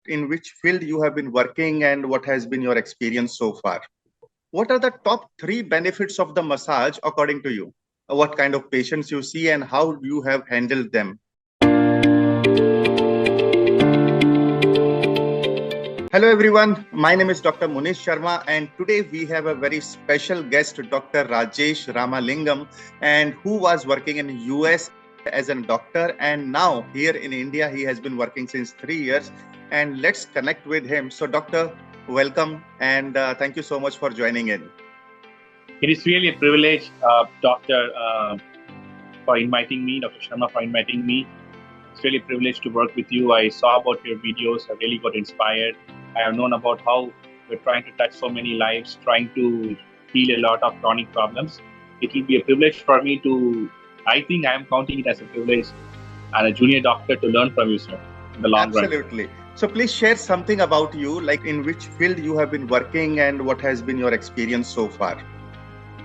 in which field you have been working and what has been your experience so far. What are the top three benefits of the massage according to you? What kind of patients you see and how you have handled them? Hello everyone, my name is Dr. Munish Sharma and today we have a very special guest, Dr. Rajesh Ramalingam, and who was working in US as a doctor, and now here in India he has been working since 3 years, and let's connect with him. So Doctor, welcome and thank you so much for joining in. It is really a privilege, Doctor, for inviting me, Dr. Sharma, for inviting me. It's really a privilege to work with you. I saw about your videos. I really got inspired. I have known about how we're trying to touch so many lives, trying to heal a lot of chronic problems. It will be a privilege for me to, I think I am counting it as a privilege and a junior doctor to learn from you, sir, in the long run. Absolutely. So please share something about you, like in which field you have been working and what has been your experience so far.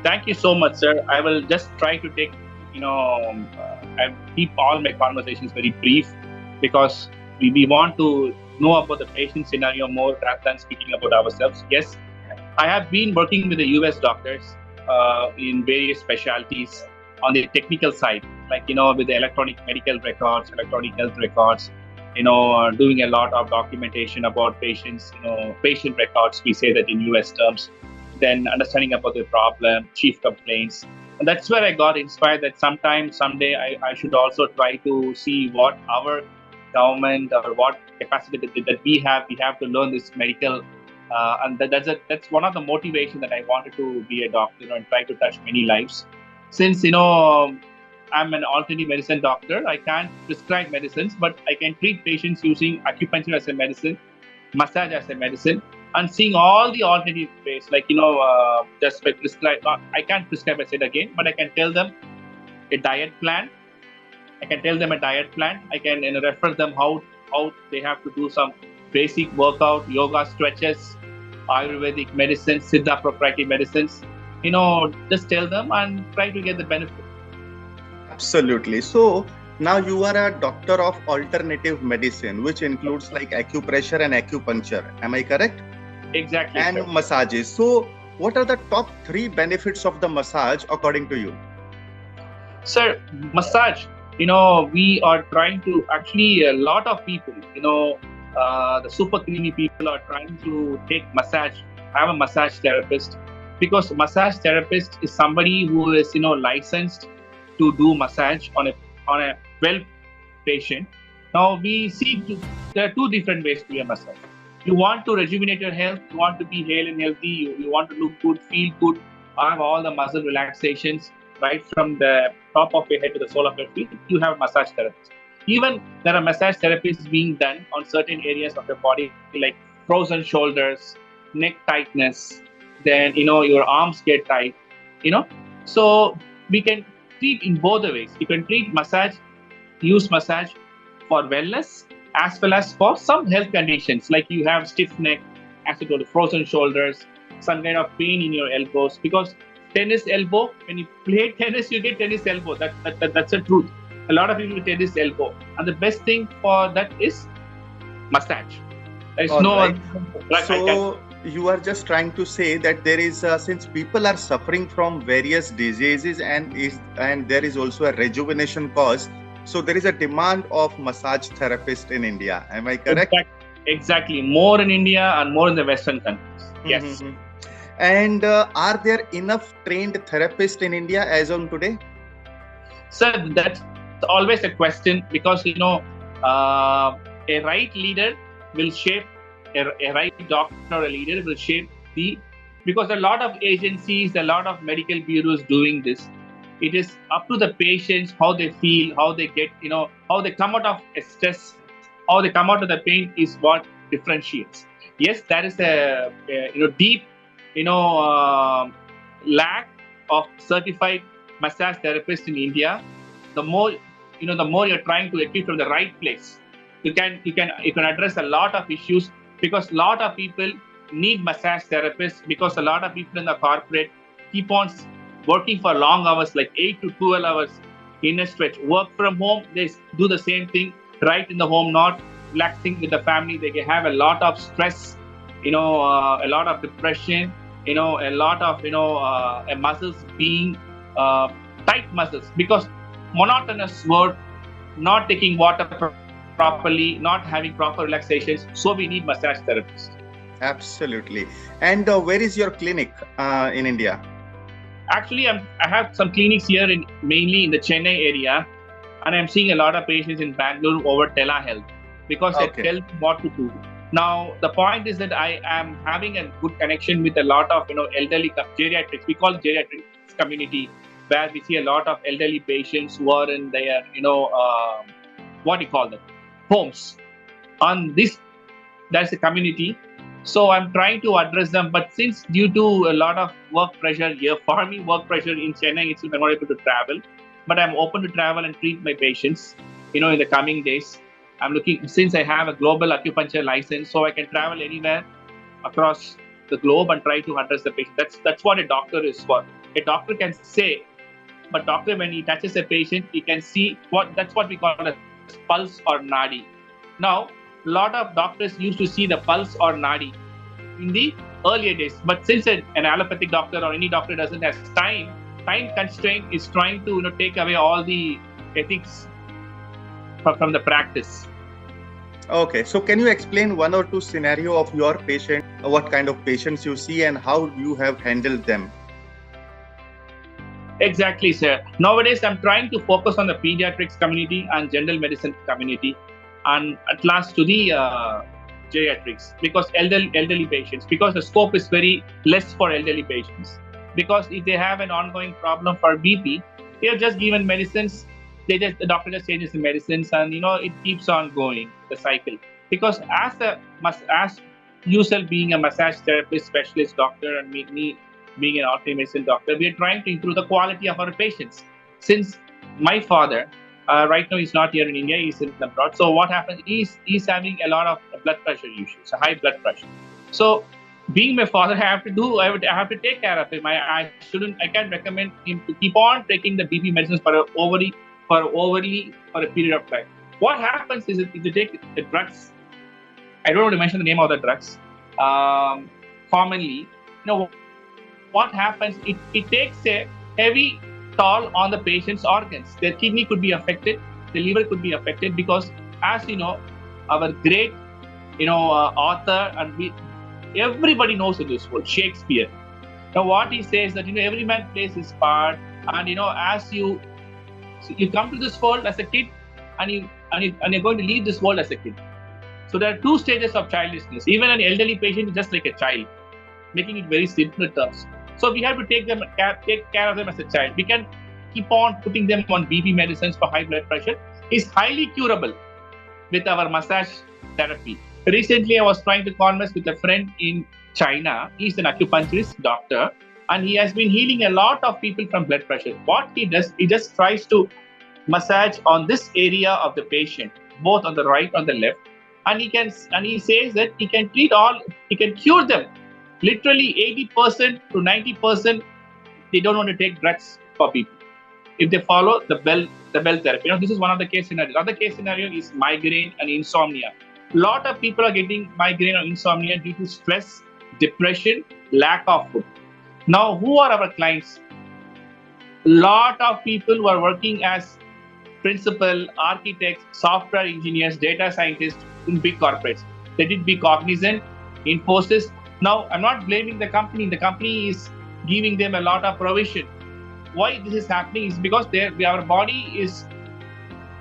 Thank you so much, sir. I will just try to take, I keep all my conversations very brief because we want to know about the patient scenario more rather than speaking about ourselves. Yes, I have been working with the US doctors in various specialties on the technical side, like, with the electronic medical records, electronic health records, doing a lot of documentation about patients, patient records, we say that in US terms, then understanding about the problem, chief complaints. And that's where I got inspired that someday I should also try to see what our government or what capacity that we have to learn this medical. And that's one of the motivation that I wanted to be a doctor and try to touch many lives. Since, I'm an alternative medicine doctor, I can't prescribe medicines, but I can treat patients using acupuncture as a medicine, massage as a medicine, and seeing all the alternative ways, like, just by prescribe. I can't prescribe, I said again, but I can tell them a diet plan. I can refer them how they have to do some basic workout, yoga, stretches, Ayurvedic medicines, Siddha proprietary medicines. Just tell them and try to get the benefit. Absolutely. So now you are a doctor of alternative medicine, which includes like acupressure and acupuncture. Am I correct? Exactly. And sir. Massages. So what are the top three benefits of the massage according to you? Sir, massage, we are trying to, actually a lot of people, the super creamy people are trying to take massage, have a massage therapist, because massage therapist is somebody who is, licensed to do massage on a well patient. Now we see there are two different ways to do a massage. You want to rejuvenate your health, you want to be hale and healthy, you want to look good, feel good, have all the muscle relaxations right from the top of your head to the sole of your feet. You have massage therapist. Even there are massage therapies being done on certain areas of your body, like frozen shoulders, neck tightness, then your arms get tight, so we can treat in both the ways. You can use massage for wellness as well as for some health conditions, like you have stiff neck, as you go to frozen shoulders, some kind of pain in your elbows, because tennis elbow, when you play tennis, you get tennis elbow. That's the truth. A lot of people get tennis elbow, and the best thing for that is massage. There is right. So you are just trying to say that there is, since people are suffering from various diseases and there is also a rejuvenation cause, so there is a demand of massage therapist in India. Am I correct? Exactly. More in India and more in the Western countries. Yes. Mm-hmm. And are there enough trained therapists in India as on today? Sir, that's always a question, because a right leader will shape a right doctor or a leader will shape because a lot of agencies, a lot of medical bureaus doing this. It is up to the patients how they feel, how they get, how they come out of stress, how they come out of the pain is what differentiates. Yes, there is a deep lack of certified massage therapists in India. The more you're trying to equip from the right place, you can address a lot of issues, because a lot of people need massage therapists, because a lot of people in the corporate keep on working for long hours, like 8 to 12 hours in a stretch. Work from home, they do the same thing right in the home, not relaxing with the family. They can have a lot of stress, a lot of depression, a lot of muscles being tight muscles because monotonous work, not taking water properly, not having proper relaxations. So we need massage therapists. Absolutely. And where is your clinic in India? Actually, I have some clinics here mainly in the Chennai area, and I'm seeing a lot of patients in Bangalore over telehealth because they tell me what to do. Now, the point is that I am having a good connection with a lot of elderly geriatrics. We call geriatrics community, where we see a lot of elderly patients who are in their what do you call them, homes. On this, that's a community. So I'm trying to address them, but since due to a lot of work pressure here, for me, work pressure in Chennai, it's I'm not able to travel. But I'm open to travel and treat my patients, in the coming days. I'm looking, since I have a global acupuncture license, so I can travel anywhere across the globe and try to address the patient. That's what a doctor is for. A doctor can say, but doctor, when he touches a patient, he can see that's what we call as pulse or nadi. Now, a lot of doctors used to see the pulse or nadi in the earlier days. But since an allopathic doctor or any doctor doesn't have time constraint is trying to take away all the ethics from the practice. Okay, so can you explain one or two scenario of your patient, what kind of patients you see and how you have handled them? Exactly, sir. Nowadays, I'm trying to focus on the pediatrics community and general medicine community, and at last to the geriatrics, because elderly patients, because the scope is very less for elderly patients. Because if they have an ongoing problem for BP, they are just given medicines. The doctor just changes the medicines, and it keeps on going the cycle. Because as yourself being a massage therapist specialist doctor, and me being an alternative medicine doctor, we are trying to improve the quality of our patients. Since my father, right now he's not here in India, he's in abroad. So what happens is he's having a lot of blood pressure issues, high blood pressure. So being my father, I have to take care of him. I can't recommend him to keep on taking the BP medicines for a period of time. What happens is if you take the drugs, I don't want to mention the name of the drugs, commonly, what happens, it takes a heavy toll on the patient's organs. Their kidney could be affected, the liver could be affected, because as you know, our great, author, and everybody knows in this world, Shakespeare. Now what he says that, every man plays his part, and as you come to this world as a kid, and you're going to leave this world as a kid. So there are two stages of childishness. Even an elderly patient is just like a child, making it very simple terms. So we have to take care of them as a child. We can keep on putting them on BP medicines for high blood pressure. It's highly curable with our massage therapy. Recently, I was trying to converse with a friend in China. He's an acupuncturist doctor, and he has been healing a lot of people from blood pressure. What he does, he just tries to massage on this area of the patient, both on the right and the left, and he says that he can cure them. Literally 80% to 90%, they don't want to take drugs for people if they follow the bell therapy. This is one of the case scenarios. Other case scenario is migraine and insomnia. A lot of people are getting migraine or insomnia due to stress, depression, lack of food. Now, who are our clients? A lot of people who are working as principal, architects, software engineers, data scientists in big corporates. They did be Cognizant, Infosys. Now, I'm not blaming the company. The company is giving them a lot of provision. Why this is happening is because our body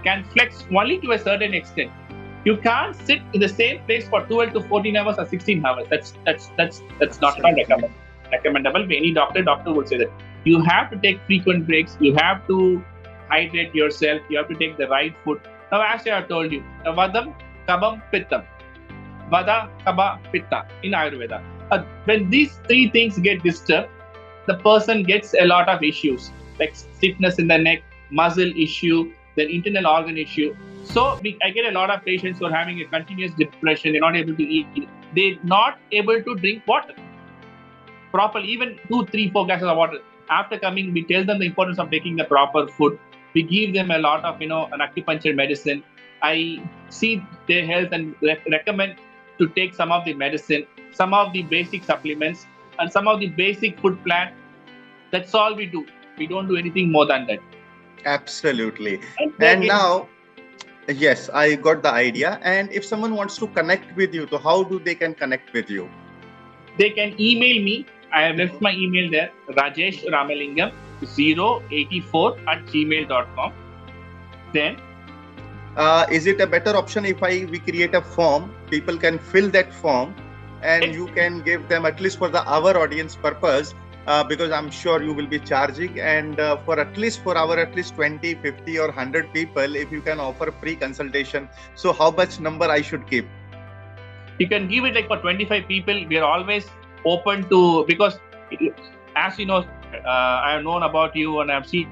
can flex only to a certain extent. You can't sit in the same place for 12 to 14 hours or 16 hours. That's not recommendable. Any doctor would say that. You have to take frequent breaks. You have to hydrate yourself. You have to take the right food. Now, as I have told you, Vadam, Kabam, Pittam. Vada, Kaba, Pitta in Ayurveda. When these three things get disturbed, the person gets a lot of issues like stiffness in the neck, muscle issue, then internal organ issue. So I get a lot of patients who are having a continuous depression. They're not able to eat. They're not able to drink water properly, even 2, 3, 4 glasses of water. After coming, we tell them the importance of taking the proper food. We give them a lot of, an acupuncture medicine. I see their health and recommend to take some of the medicine, some of the basic supplements, and some of the basic food plan. That's all we do. We don't do anything more than that. Absolutely. And And now, yes, I got the idea. And if someone wants to connect with you, so how do they can connect with you? they can email me. I have left my email there, Rajesh Ramalingam 084@gmail.com. Then, Is it a better option if we create a form? People can fill that form, and you can give them, at least for our audience purpose, because I'm sure you will be charging, and for at least 20, 50 or 100 people, if you can offer free consultation, so how much number I should keep? you can give it like for 25 people. We are always open to, because as you know, I have known about you and I've seen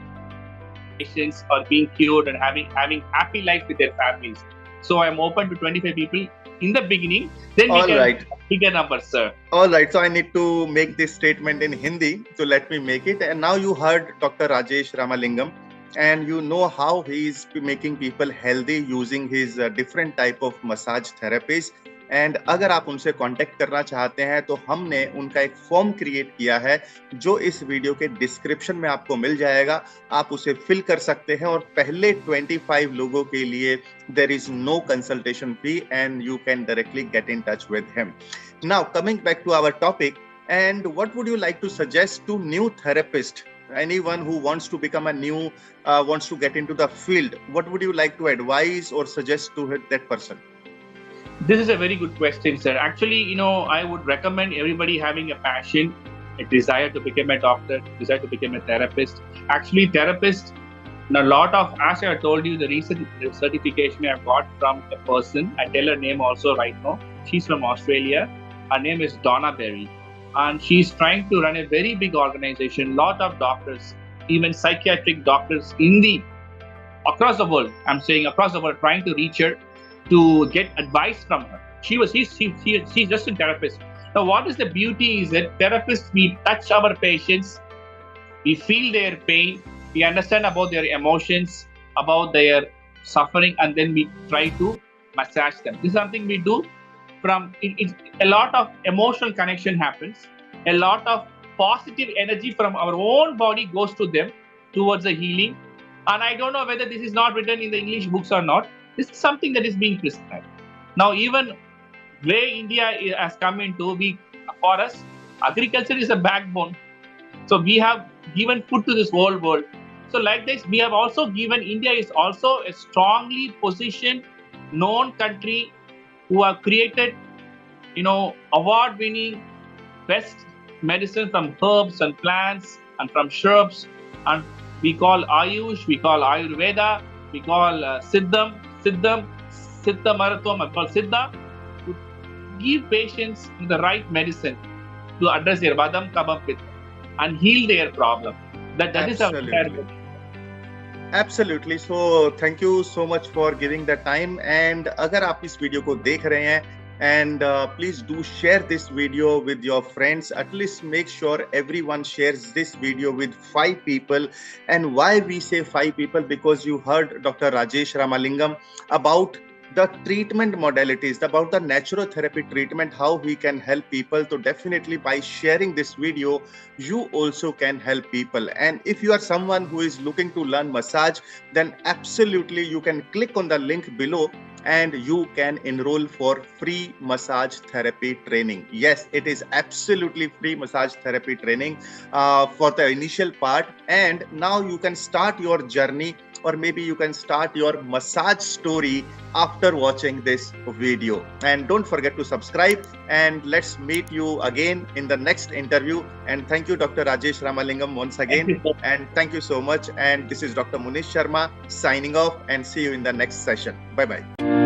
patients are being cured and having happy life with their families. So I'm open to 25 people in the beginning. Then we can bigger numbers, sir. All right. So I need to make this statement in Hindi. So let me make it. And now you heard Dr. Rajesh Ramalingam, and you know how he is making people healthy using his different type of massage therapies. And अगर आप उनसे contact करना चाहते हैं तो हमने उनका एक फॉर्म क्रिएट किया है जो इस वीडियो के डिस्क्रिप्शन में आपको मिल जाएगा. आप उसे फिल कर सकते हैं और पहले 25 लोगों के लिए there is no consultation fee and you can directly get in touch with him. Now coming back to our topic, and what would you like to suggest to new therapists, anyone who wants to become a new wants to get into the field, what would you like to advise or suggest to that person? This is a very good question, sir. Actually, I would recommend everybody having a passion, a desire to become a doctor, desire to become a therapist. Actually, therapist, a lot of, as I told you, the recent certification I got from a person, I tell her name also right now. She's from Australia. Her name is Donna Berry. And she's trying to run a very big organization, lot of doctors, even psychiatric doctors across the world, I'm saying across the world, trying to reach her to get advice from her. She's just a therapist. Now, what is the beauty is that therapists, we touch our patients, we feel their pain, we understand about their emotions, about their suffering, and then we try to massage them. This is something we do from, a lot of emotional connection happens, a lot of positive energy from our own body goes to them towards the healing. And I don't know whether this is not written in the English books or not. This is something that is being prescribed. Now, even where India has come into, for us, agriculture is a backbone. So we have given food to this whole world. So like this, we have also given, India is also a strongly positioned, known country who have created, award-winning best medicine from herbs and plants and from shrubs. And we call Ayush, we call Ayurveda, we call Siddha Marathon, I call Siddha, to give patients the right medicine to address their Vadam Kabam Pitta and heal their problem. That is our prayer. Absolutely. So thank you so much for giving the time. And अगर आप इस video को देख रहे हैं, and please do share this video with your friends. At least make sure everyone shares this video with 5 people. And why we say 5 people? Because you heard Dr. Rajesh Ramalingam about the treatment modalities, about the naturotherapy treatment, how we can help people. So definitely by sharing this video, you also can help people. And if you are someone who is looking to learn massage, then absolutely you can click on the link below and you can enroll for free massage therapy training. Yes, it is absolutely free massage therapy training for the initial part. And now you can start your journey, or maybe you can start your massage story after watching this video. And don't forget to subscribe, and let's meet you again in the next interview. And thank you, Dr. Rajesh Ramalingam, once again. And thank you so much. And this is Dr. Munish Sharma signing off, and see you in the next session. Bye-bye.